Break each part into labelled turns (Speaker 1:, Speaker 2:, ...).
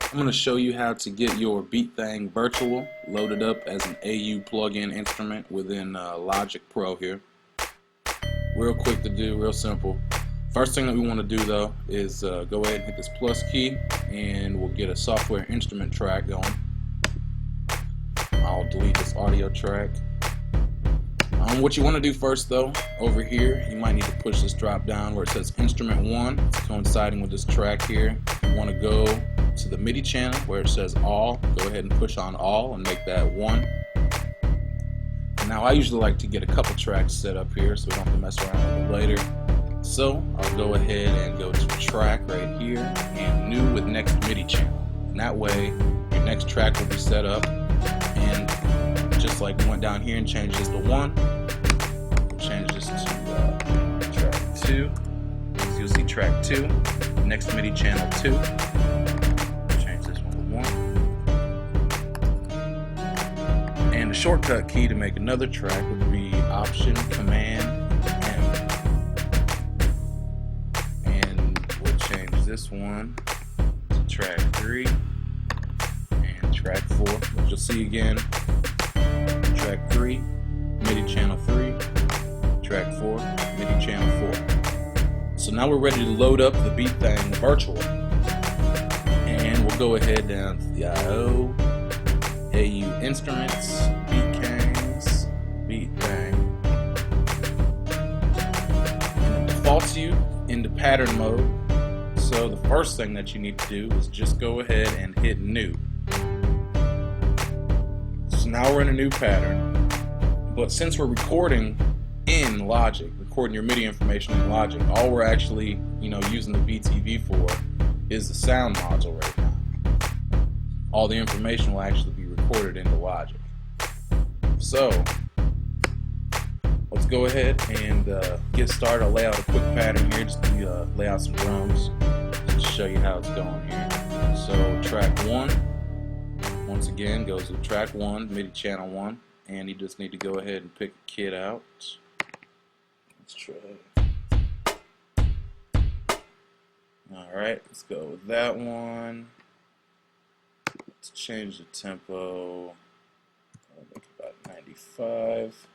Speaker 1: I'm going to show you how to get your Beatmaking virtual loaded up as an AU plugin instrument within Logic Pro here. Real quick to do, real simple. First thing that we want to do though is go ahead and hit this plus key and we'll get a software instrument track going. I'll delete this audio track. What you want to do first though, over here, you might need to push this drop down where it says instrument 1. It's coinciding with this track here. You want to go to the MIDI channel where it says all. Go ahead and push on all and make that 1. And now I usually like to get a couple tracks set up here so we don't have to mess around with it later. So I'll go ahead and go to track right here and new with next MIDI channel. And that way your next track will be set up, and just like we went down here and changed this to 1, we'll change this to track 2. So you'll see track 2, next MIDI channel 2. Change this one to 1. And the shortcut key to make another track would be Option Command M. And we'll change this one to track 3 and track 4. What you'll see again, track 3, MIDI channel 3, track 4, MIDI channel 4. So now we're ready to load up the Beatmaking virtual. And we'll go ahead down to the I/O, AU instruments, Beatmaking, Beatmaking. And it defaults you into pattern mode. So the first thing that you need to do is just go ahead and hit new. So now we're in a new pattern, but since we're recording in Logic, recording your MIDI information in Logic, all we're actually, using the BTV for is the sound module right now. All the information will actually be recorded into Logic. So let's go ahead and get started. I'll lay out a quick pattern here just to lay out some drums to show you how it's going here. So track 1. Once again, goes to track 1, MIDI channel 1, and you just need to go ahead and pick a kit out. Let's try. Alright, let's go with that one. Let's change the tempo. I'll make it about 95.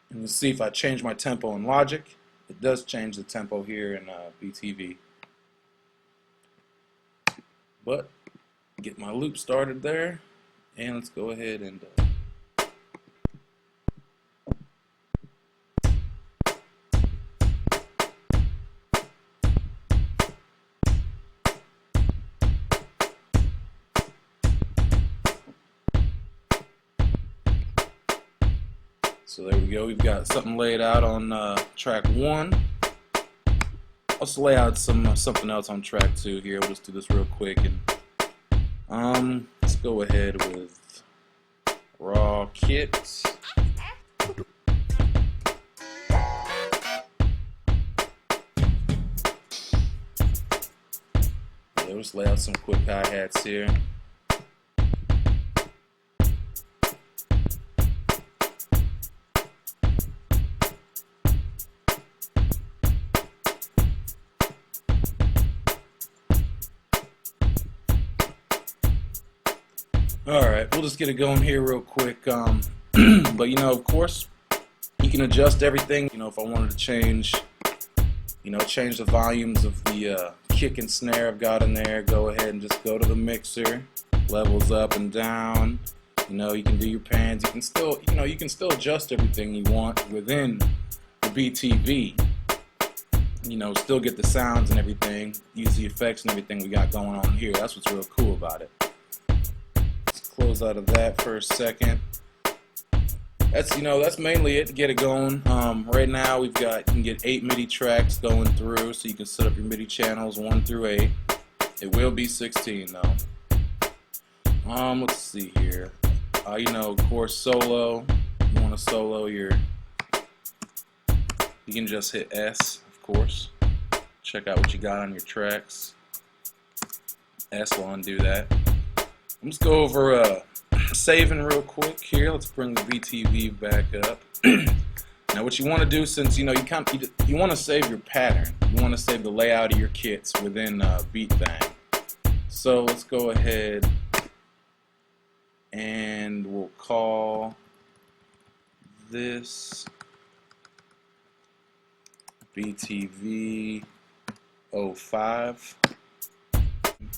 Speaker 1: And we'll see if I change my tempo in Logic. It does change the tempo here in BTV. But get my loop started there. And let's go ahead and so there we go. We've got something laid out on track 1. Let's lay out something else on track 2 here. We'll just do this real quick, and let's go ahead with raw kit. Yeah, we'll just lay out some quick hi-hats here. Alright, we'll just get it going here real quick. But of course, you can adjust everything. If I wanted to change the volumes of the kick and snare I've got in there, go ahead and just go to the mixer, levels up and down. You can do your pans. You can still adjust everything you want within the BTV. Still get the sounds and everything, use the effects and everything we got going on here. That's what's real cool about it. Close out of that for a second. That's mainly it to get it going. Right now you can get 8 MIDI tracks going through, so you can set up your MIDI channels 1 through 8. It will be 16 though. Let's see here. Of course, solo. You want to solo you can just hit S, of course. Check out what you got on your tracks. S will undo that. Let's go over saving real quick here. Let's bring the BTV back up. Now what you want to do, since you want to save your pattern, you want to save the layout of your kits within Beatmaking. So let's go ahead and we'll call this BTV 05.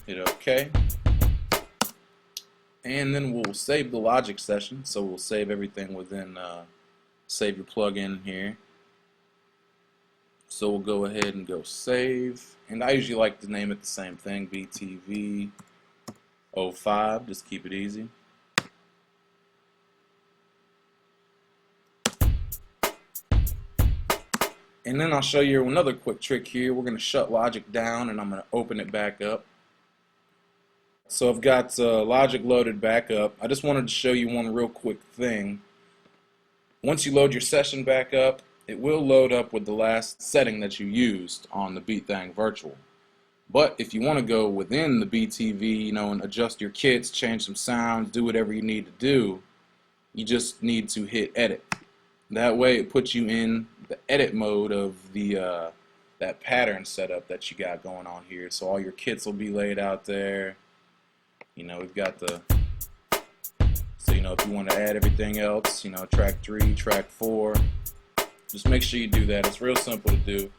Speaker 1: Hit OK. And then we'll save the Logic session. So we'll save everything within, save your plugin here. So we'll go ahead and go save. And I usually like to name it the same thing, BTV 05. Just keep it easy. And then I'll show you another quick trick here. We're going to shut Logic down and I'm going to open it back up. So I've got Logic loaded back up. I just wanted to show you one real quick thing. Once you load your session back up, it will load up with the last setting that you used on the Beatthang Virtual. But if you want to go within the BTV, you know, and adjust your kits, change some sounds, do whatever you need to do, you just need to hit edit. That way it puts you in the edit mode of the that pattern setup that you got going on here. So all your kits will be laid out there. You know, we've got the, so you know, if you want to add everything else, you know, track 3, track 4, just make sure you do that. It's real simple to do.